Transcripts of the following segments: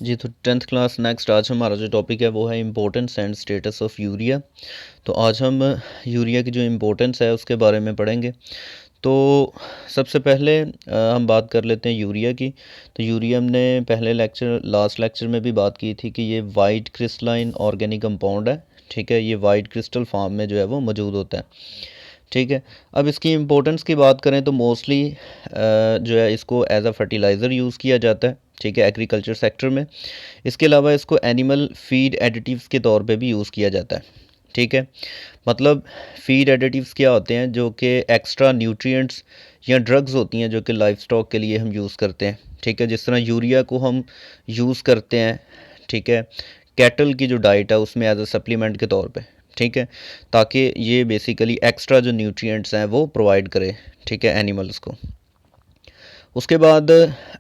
जी तो 10th class next आज हमारा जो टॉपिक है वो है importance and status of urea. तो आज हम यूरिया की जो इम्पोर्टेंस है उसके बारे में पढ़ेंगे। तो सबसे पहले हम बात कर लेते हैं यूरिया की। तो यूरिया हमने पहले लास्ट लेक्चर में भी बात की थी कि ये वाइट क्रिस्टलाइन ऑर्गेनिक कंपाउंड है। ठीक है, ये वाइट क्रिस्टल फॉर्म में जो है वो मौजूद होता है। ठीक है, अब इसकी इम्पोर्टेंस की बात करें तो मोस्टली जो है इसको एज अ फर्टिलाइज़र यूज़ किया जाता है। ठीक है, एग्रीकल्चर सेक्टर में। इसके अलावा इसको एनिमल फीड एडिटिव्स के तौर पे भी यूज़ किया जाता है। ठीक है, मतलब फीड एडिटिव्स क्या होते हैं, जो कि एक्स्ट्रा न्यूट्रिएंट्स या ड्रग्स होती हैं जो कि लाइफ स्टॉक के लिए हम यूज़ करते हैं। ठीक है, जिस तरह यूरिया को हम यूज़ करते हैं, ठीक है, कैटल की जो डाइट है उसमें एज अ सप्लीमेंट के तौर पे। ठीक है, ताकि ये बेसिकली एक्स्ट्रा जो न्यूट्रिएंट्स हैं वो प्रोवाइड करे, ठीक है, एनिमल्स को। उसके बाद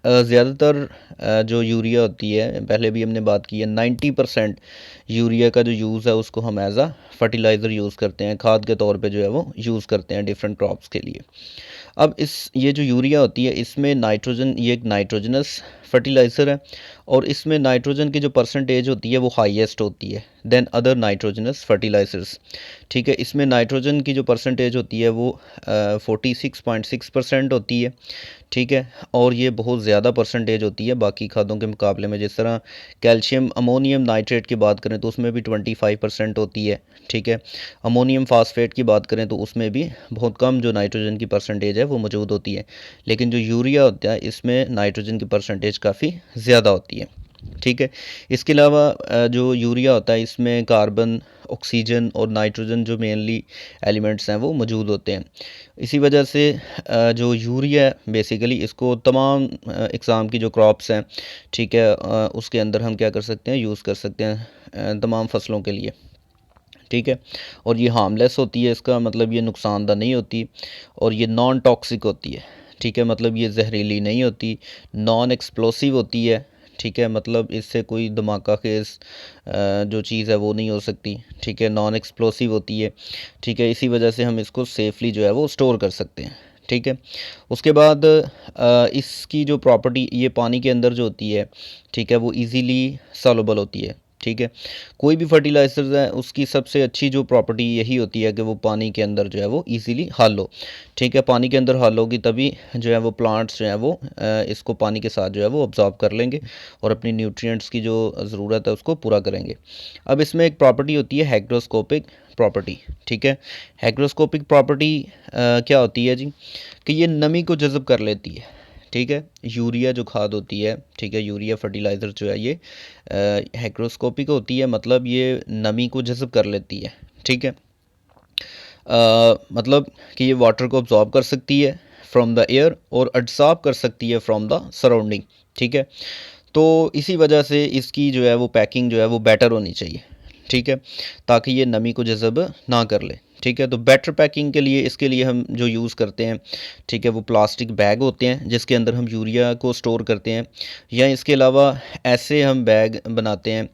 ज़्यादातर जो यूरिया होती है, पहले भी हमने बात की है, 90% यूरिया का जो यूज़ है उसको हम एज अ फर्टिलाइज़र यूज़ करते हैं, खाद के तौर पे जो है वो यूज़ करते हैं डिफरेंट क्रॉप्स के लिए। अब ये जो यूरिया होती है इसमें नाइट्रोजन, ये एक नाइट्रोजनस फर्टिलाइज़र है और इसमें नाइट्रोजन की जो परसेंटेज होती है वो हाईएस्ट होती है देन अदर नाइट्रोजनस फर्टिलाइज़र्स। ठीक है, इसमें नाइट्रोजन की जो परसेंटेज होती है वो 46.6% होती है। ठीक है, और ये बहुत ज़्यादा परसेंटेज होती है बाकी खादों के मुकाबले में। जिस तरह कैल्शियम अमोनियम नाइट्रेट की बात करें तो उसमें भी 25% होती है। ठीक है, अमोनियम फास्फेट की बात करें तो उसमें भी बहुत कम जो नाइट्रोजन की परसेंटेज है वो मौजूद होती है। लेकिन जो यूरिया होता है इसमें नाइट्रोजन की परसेंटेज काफ़ी ज़्यादा होती है। ठीक है, इसके अलावा जो यूरिया होता है इसमें कार्बन, ऑक्सीजन और नाइट्रोजन जो मेनली एलिमेंट्स हैं वो मौजूद होते हैं। इसी वजह से जो यूरिया है बेसिकली इसको तमाम इकसाम की जो क्रॉप्स हैं, ठीक है, उसके अंदर हम क्या कर सकते हैं, यूज़ कर सकते हैं तमाम फसलों के लिए। ठीक है, और ये हार्मलेस होती है, इसका मतलब ये नुकसानदा नहीं होती और ये नॉन टॉक्सिक होती है। ठीक है, मतलब ये जहरीली नहीं होती, नॉन एक्सप्लोसिव होती है। ठीक है, मतलब इससे कोई धमाका खेज़ जो चीज़ है वो नहीं हो सकती। ठीक है, नॉन एक्सप्लोसिव होती है। ठीक है, इसी वजह से हम इसको सेफली जो है वो स्टोर कर सकते हैं। ठीक है, उसके बाद इसकी जो प्रॉपर्टी ये पानी के अंदर जो होती है, ठीक है, वो इजीली सॉल्युबल होती है। ठीक है, कोई भी फर्टिलाइज़र्स है उसकी सबसे अच्छी जो प्रॉपर्टी यही होती है कि वो पानी के अंदर जो है वो इजीली हल हो। ठीक है, पानी के अंदर हल होगी तभी जो है वो प्लांट्स जो है वो इसको पानी के साथ जो है वो ऑब्जॉर्व कर लेंगे और अपनी न्यूट्रिएंट्स की जो ज़रूरत है उसको पूरा करेंगे। अब इसमें एक प्रॉपर्टी होती है हैग्रोस्कोपिक प्रॉपर्टी। ठीक है, हैग्रोस्कोपिक प्रॉपर्टी क्या होती है जी, कि ये नमी को जज़ब कर लेती है। ठीक है, यूरिया जो खाद होती है, ठीक है, यूरिया फर्टिलाइज़र जो है ये हैग्रोस्कोपिक होती है, मतलब ये नमी को जज़ब कर लेती है। ठीक है, मतलब कि ये वाटर को अब्जॉर्ब कर सकती है फ्रॉम द एयर और एब्जॉर्ब कर सकती है फ्रॉम द सराउंडिंग। ठीक है, तो इसी वजह से इसकी जो है वो पैकिंग जो है वो बेटर होनी चाहिए। ठीक है, ताकि ये नमी को जज़ब ना कर ले। ठीक है, तो बेटर पैकिंग के लिए इसके लिए हम जो यूज़ करते हैं, ठीक है, वो प्लास्टिक बैग होते हैं जिसके अंदर हम यूरिया को स्टोर करते हैं, या इसके अलावा ऐसे हम बैग बनाते हैं,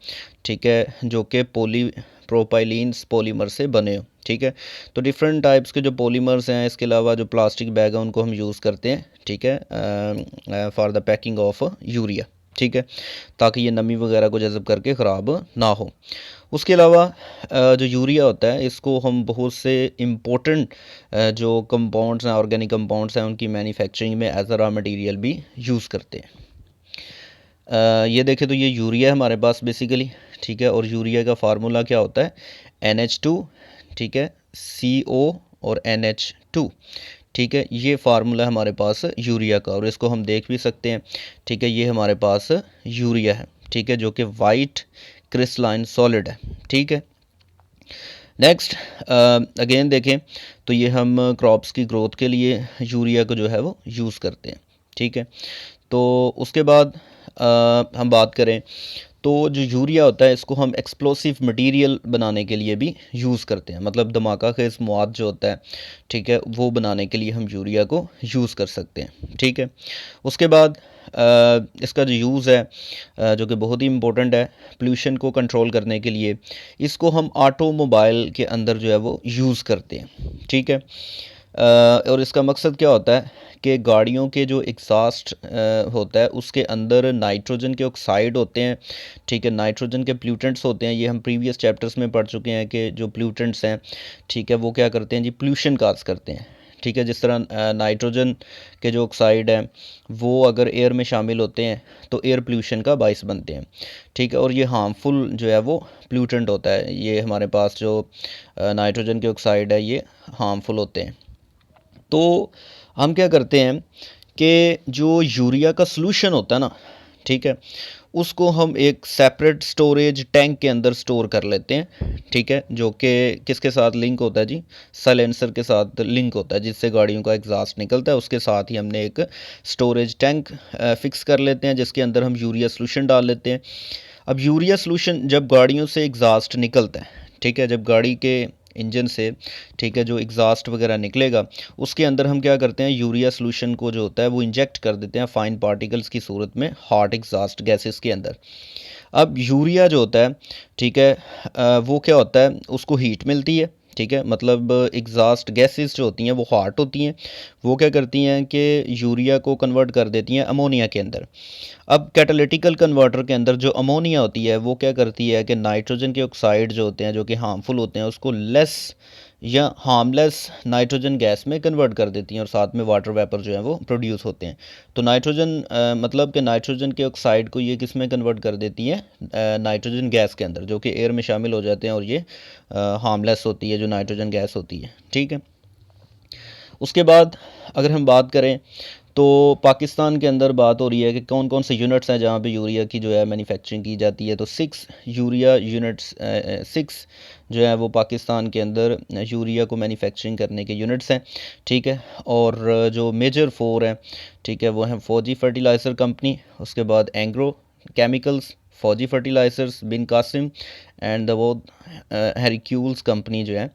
ठीक है, जो कि प्रोपाइलीन्स पॉलीमर से बने हो। ठीक है, तो डिफरेंट टाइप्स के जो पॉलीमर्स हैं, इसके अलावा जो प्लास्टिक बैग है उनको हम यूज़ करते हैं। ठीक है, for the packing of urea. ठीक है, ताकि ये नमी वगैरह को जज़ब करके ख़राब ना हो। उसके अलावा जो यूरिया होता है इसको हम बहुत से इम्पोर्टेंट जो कंपाउंड्स हैं, ऑर्गेनिक कंपाउंड्स हैं, उनकी मैन्युफैक्चरिंग में एज अ रॉ मटेरियल भी यूज़ करते हैं। ये देखें तो ये यूरिया है हमारे पास बेसिकली। ठीक है, और यूरिया का फार्मूला क्या होता है, NH2, ठीक है, CO और NH2। ठीक है, ये फार्मूला हमारे पास यूरिया का, और इसको हम देख भी सकते हैं। ठीक है, ये हमारे पास यूरिया है। ठीक है, जो कि वाइट क्रिस्टलाइन सॉलिड है। ठीक है, नेक्स्ट अगेन देखें तो ये हम क्रॉप्स की ग्रोथ के लिए यूरिया को जो है वो यूज़ करते हैं। ठीक है, तो उसके बाद हम बात करें तो जो यूरिया होता है इसको हम एक्सप्लोसिव मटेरियल बनाने के लिए भी यूज़ करते हैं, मतलब धमाका खेज़ मवाद जो होता है, ठीक है, वो बनाने के लिए हम यूरिया को यूज़ कर सकते हैं। ठीक है, उसके बाद इसका जो यूज़ है जो कि बहुत ही इम्पोर्टेंट है पोल्यूशन को कंट्रोल करने के लिए, इसको हम ऑटोमोबाइल के अंदर जो है वो यूज़ करते हैं। ठीक है, और इसका मकसद क्या होता है कि गाड़ियों के जो एग्जॉस्ट होता है उसके अंदर नाइट्रोजन के ऑक्साइड होते हैं, ठीक है, नाइट्रोजन के प्लूटेंट्स होते हैं। ये हम प्रीवियस चैप्टर्स में पढ़ चुके हैं कि जो प्लूटेंट्स हैं, ठीक है, वो क्या करते हैं जी, पोल्यूशन काज करते हैं, ठीक है। जिस तरह नाइट्रोजन के जो ऑक्साइड हैं वो अगर एयर में शामिल होते हैं तो एयर पोल्यूशन का बाइस बनते हैं, ठीक है। और ये हार्मफुल जो है वो प्लूटेंट होता है। ये हमारे पास जो नाइट्रोजन के ऑक्साइड है ये हार्मफुल होते हैं। तो हम क्या करते हैं कि जो यूरिया का सॉल्यूशन होता है ना, ठीक है, उसको हम एक सेपरेट स्टोरेज टैंक के अंदर स्टोर कर लेते हैं, ठीक है, जो कि किसके साथ लिंक होता है जी, साइलेंसर के साथ लिंक होता है, जिससे गाड़ियों का एग्जॉस्ट निकलता है। उसके साथ ही हमने एक स्टोरेज टैंक फिक्स कर लेते हैं जिसके अंदर हम यूरिया सॉल्यूशन डाल लेते हैं। अब यूरिया सॉल्यूशन जब गाड़ियों से एग्जॉस्ट निकलता है, ठीक है, जब गाड़ी के इंजन से, ठीक है, जो एग्जॉस्ट वगैरह निकलेगा उसके अंदर हम क्या करते हैं, यूरिया सॉल्यूशन को जो होता है वो इंजेक्ट कर देते हैं फाइन पार्टिकल्स की सूरत में हॉट एग्जॉस्ट गैसेस के अंदर। अब यूरिया जो होता है, ठीक है, वो क्या होता है, उसको हीट मिलती है, ठीक है, मतलब एग्जॉस्ट गैसेस जो होती हैं वो हॉट होती हैं, वो क्या करती हैं कि यूरिया को कन्वर्ट कर देती हैं अमोनिया के अंदर। अब कैटालिटिकल कन्वर्टर के अंदर जो अमोनिया होती है वो क्या करती है कि नाइट्रोजन के ऑक्साइड जो होते हैं जो कि हार्मफुल होते हैं उसको लेस या हार्मलेस नाइट्रोजन गैस में कन्वर्ट कर देती हैं और साथ में वाटर वेपर जो है वो प्रोड्यूस होते हैं। तो नाइट्रोजन मतलब कि नाइट्रोजन के ऑक्साइड को ये किस में कन्वर्ट कर देती है, नाइट्रोजन गैस के अंदर, जो कि एयर में शामिल हो जाते हैं और ये हार्मलेस होती है जो नाइट्रोजन गैस होती है, ठीक है। उसके बाद अगर हम बात करें तो पाकिस्तान के अंदर बात हो रही है कि कौन कौन से यूनिट्स हैं जहाँ पे यूरिया की जो है मैन्युफैक्चरिंग की जाती है। तो 6 यूरिया यूनिट्स, 6 जो है वो पाकिस्तान के अंदर यूरिया को मैन्युफैक्चरिंग करने के यूनिट्स हैं, ठीक है। और जो मेजर 4 हैं, ठीक है, वो हैं फौजी फर्टिलाइज़र कंपनी, उसके बाद एंग्रो केमिकल्स, फौजी फर्टिलाइज़र्स, बिन कासिम एंड वो हेरिक्यूल्स कंपनी जो है,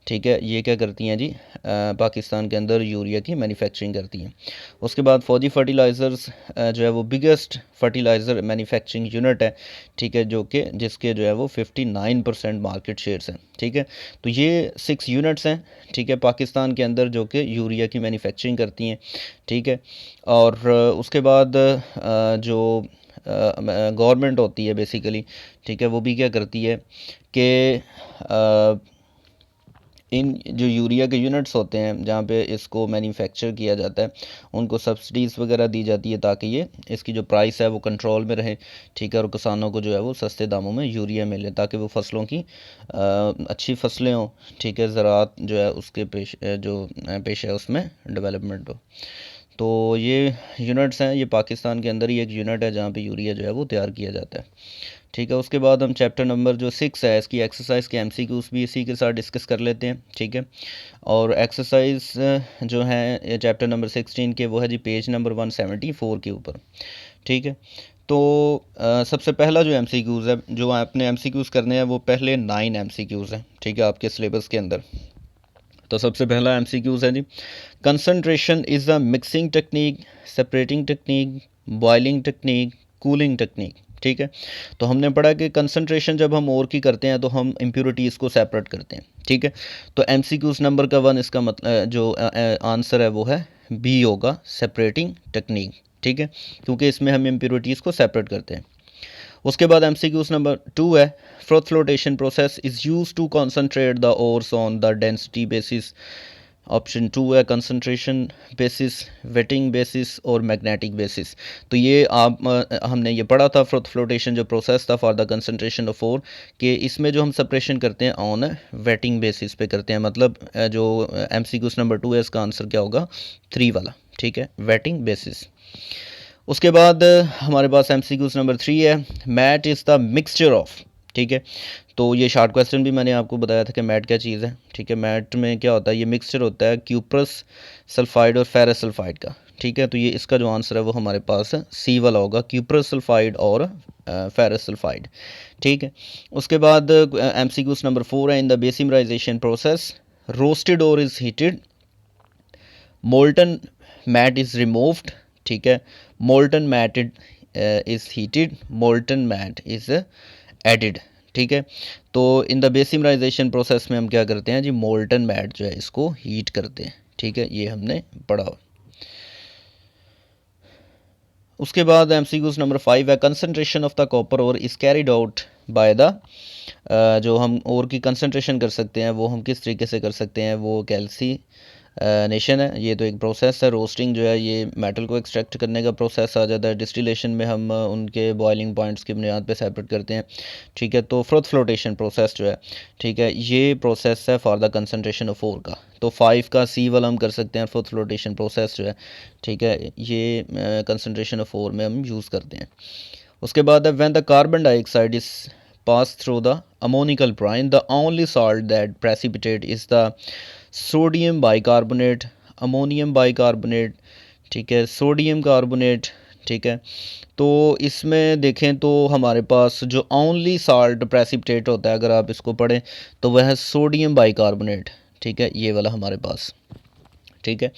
ठीक है, ये क्या करती हैं जी, पाकिस्तान के अंदर यूरिया की मैन्युफैक्चरिंग करती हैं। उसके बाद फौजी फर्टिलाइज़र्स जो है वो बिगेस्ट फर्टिलाइज़र मैन्युफैक्चरिंग यूनिट है, ठीक है, जो कि जिसके जो है वो 59% मार्केट शेयर्स हैं, ठीक है। तो ये 6 यूनिट्स हैं, ठीक है, पाकिस्तान के अंदर जो कि यूरिया की मैन्युफैक्चरिंग करती हैं, ठीक है। और उसके बाद जो गवर्नमेंट होती है बेसिकली, ठीक है, वो भी क्या करती है कि इन जो यूरिया के यूनिट्स होते हैं जहाँ पे इसको मैन्युफैक्चर किया जाता है उनको सब्सिडीज़ वगैरह दी जाती है ताकि ये इसकी जो प्राइस है वो कंट्रोल में रहे, ठीक है, और किसानों को जो है वो सस्ते दामों में यूरिया मिले ताकि वो फसलों की अच्छी फसलें हों, ठीक है, ज़राअत जो है उसके पेश है उसमें डेवलपमेंट हो। तो ये यूनिट्स हैं, ये पाकिस्तान के अंदर ही एक यूनिट है जहाँ पे यूरिया जो है वो तैयार किया जाता है, ठीक है। उसके बाद हम चैप्टर नंबर जो 6 है इसकी एक्सरसाइज के एमसीक्यूज भी इसी के साथ डिस्कस कर लेते हैं, ठीक है। और एक्सरसाइज जो है चैप्टर नंबर 16 के वो है जी पेज नंबर 174 के ऊपर, ठीक है। तो सबसे पहला जो एमसीक्यूज़ है जो आपने एमसीक्यूज़ करने हैं वो पहले 9 एमसीक्यूज़ हैं, ठीक है, आपके सिलेबस के अंदर। तो सबसे पहला एमसीक्यूज़ है जी, concentration is a mixing technique, separating technique, boiling technique, cooling technique, ठीक है। तो हमने पढ़ा कि कंसंट्रेशन जब हम और की करते हैं तो हम इम्प्योरिटीज़ को सेपरेट करते हैं, ठीक है। तो एमसीक्यूज़ नंबर का 1 इसका मतलब जो आंसर है वो है बी होगा, सेपरेटिंग टेक्निक, ठीक है, क्योंकि इसमें हम इम्प्योरिटीज़ को सेपरेट करते हैं। उसके बाद एमसीक्यूज़ नंबर 2 है, froth flotation process is use to concentrate the ores on the density basis. Option 2 है कंसंट्रेशन बेसिस, वेटिंग बेसिस और मैग्नेटिक बेसिस। तो ये हमने ये पढ़ा था फ्रोथ फ्लोटेशन जो प्रोसेस था for the concentration of ore, कि इसमें जो हम सेपरेशन करते हैं ऑन वेटिंग बेसिस पे करते हैं, मतलब जो एमसीक्यूज़ नंबर 2 है इसका आंसर क्या होगा, 3 वाला, ठीक है, वेटिंग बेसिस। उसके बाद हमारे पास एमसीक्यूज़ नंबर 3 है, matte is the mixture of, ठीक है। तो ये शॉर्ट क्वेश्चन भी मैंने आपको बताया था कि मैट क्या चीज़ है, ठीक है। मैट में क्या होता है, ये मिक्सचर होता है क्यूप्रस सल्फाइड और फेरस सल्फाइड का, ठीक है। तो ये इसका जो आंसर है वो हमारे पास सी वाला होगा, क्यूप्रस सल्फाइड और फेरस सल्फाइड, ठीक है। उसके बाद एमसीक्यूज़ नंबर 4 है, in the bessemerisation process roasted ore is heated, molten matte is removed, ठीक है, molten matte is heated, molten matte is added, ठीक है। तो इन द बेसिमराइजेशन प्रोसेस में हम क्या करते हैं जी, मोल्टन मैट जो है इसको हीट करते हैं, ठीक है, ये हमने पढ़ा। उसके बाद MCQs नंबर 5 है, कंसनट्रेशन ऑफ द कॉपर और is carried out by the, जो हम और की कंसनट्रेशन कर सकते हैं वो हम किस तरीके से कर सकते हैं, वो कैल्सी नेशन है। ये तो एक प्रोसेस है, रोस्टिंग जो है ये मेटल को एक्सट्रैक्ट करने का प्रोसेस आ जाता है। डिस्टिलेशन में हम उनके बॉइलिंग पॉइंट्स की बुनियाद पे सेपरेट करते हैं। ठीक है, तो फ्रोथ फ्लोटेशन प्रोसेस जो है, ठीक है, ये प्रोसेस है for the concentration of ore का। तो 5 का C वाला हम कर सकते हैं, फ्रोथ फ्लोटेशन प्रोसेस जो है, ठीक है, ये कंसनट्रेशन ऑफ ओर में हम यूज़ करते हैं। उसके बाद है when the carbon dioxide is pass through the ammoniacal brine the only salt that precipitate is the sodium bicarbonate, ammonium bicarbonate, ठीक है, सोडियम कार्बोनेट। ठीक है, तो इसमें देखें तो हमारे पास जो ओनली साल्ट प्रेसिपिटेट होता है, अगर आप इसको पढ़ें तो वह है सोडियम बाइकार्बोनेट। ठीक है, ये वाला हमारे पास। ठीक है,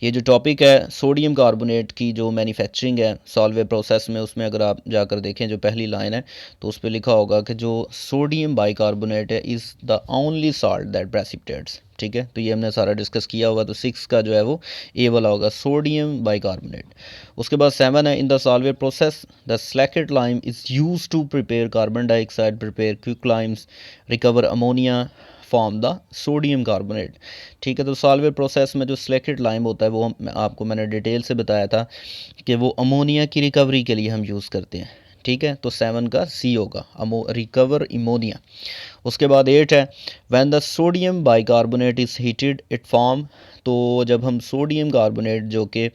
ये जो टॉपिक है सोडियम कार्बोनेट की जो मैन्युफैक्चरिंग है सॉल्वे प्रोसेस में, उसमें अगर आप जाकर देखें जो पहली लाइन है तो उस पर लिखा होगा कि जो सोडियम बाइकार्बोनेट है is the only salt that precipitates. ठीक है, तो ये हमने सारा डिस्कस किया होगा। तो 6 का जो है वो ए वाला होगा, सोडियम बाइकार्बोनेट। उसके बाद 7 है, in the Solvay process the slaked lime is use to prepare carbon dioxide, prepare quick limes, recover ammonia, form the sodium carbonate. ठीक है, तो सॉल्वे प्रोसेस में जो स्लेकेट लाइम होता है वो आपको मैंने डिटेल से बताया था कि वो अमोनिया की रिकवरी के लिए हम यूज़ करते हैं। ठीक है, तो 7 का C होगा, रिकवर इमोनिया। उसके बाद 8 है, when the sodium bicarbonate is heated it form, तो जब हम सोडियम कार्बोनेट जो कि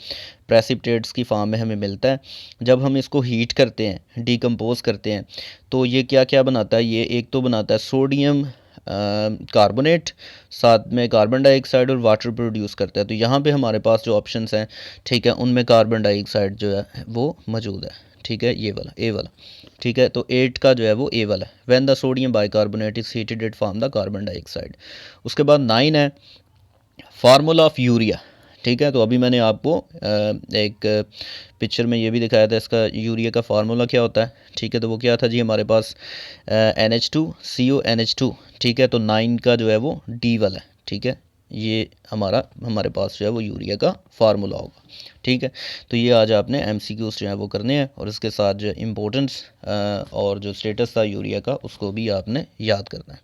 प्रेसिपिटेट्स की फॉर्म में हमें मिलता है, जब हम इसको हीट करते हैं, डिकम्पोज करते हैं, तो ये क्या क्या बनाता है, ये एक तो बनाता है सोडियम कार्बोनेट, साथ में कार्बन डाइऑक्साइड और वाटर प्रोड्यूस करता है। तो यहाँ पे हमारे पास जो ऑप्शंस हैं, ठीक है, उनमें कार्बन डाइऑक्साइड जो है वो मौजूद है। ठीक है, ये वाला ए वाला। ठीक है, तो 8 का जो है वो ए वाला है, when the sodium bicarbonate is heated it form the carbon dioxide. उसके बाद 9 है, फार्मूला ऑफ यूरिया। ठीक है, तो अभी मैंने आपको एक पिक्चर में ये भी दिखाया था इसका यूरिया का फार्मूला क्या होता है। ठीक है, तो वो क्या था जी, हमारे पास NH2CONH2। ठीक है, तो 9 का जो है वो D वाला है। ठीक है, ये हमारे पास जो है वो यूरिया का फार्मूला होगा। ठीक है, तो ये आज आपने MCQs जो है वो करने हैं, और इसके साथ जो इम्पोर्टेंस और जो स्टेटस था यूरिया का उसको भी आपने याद करना है।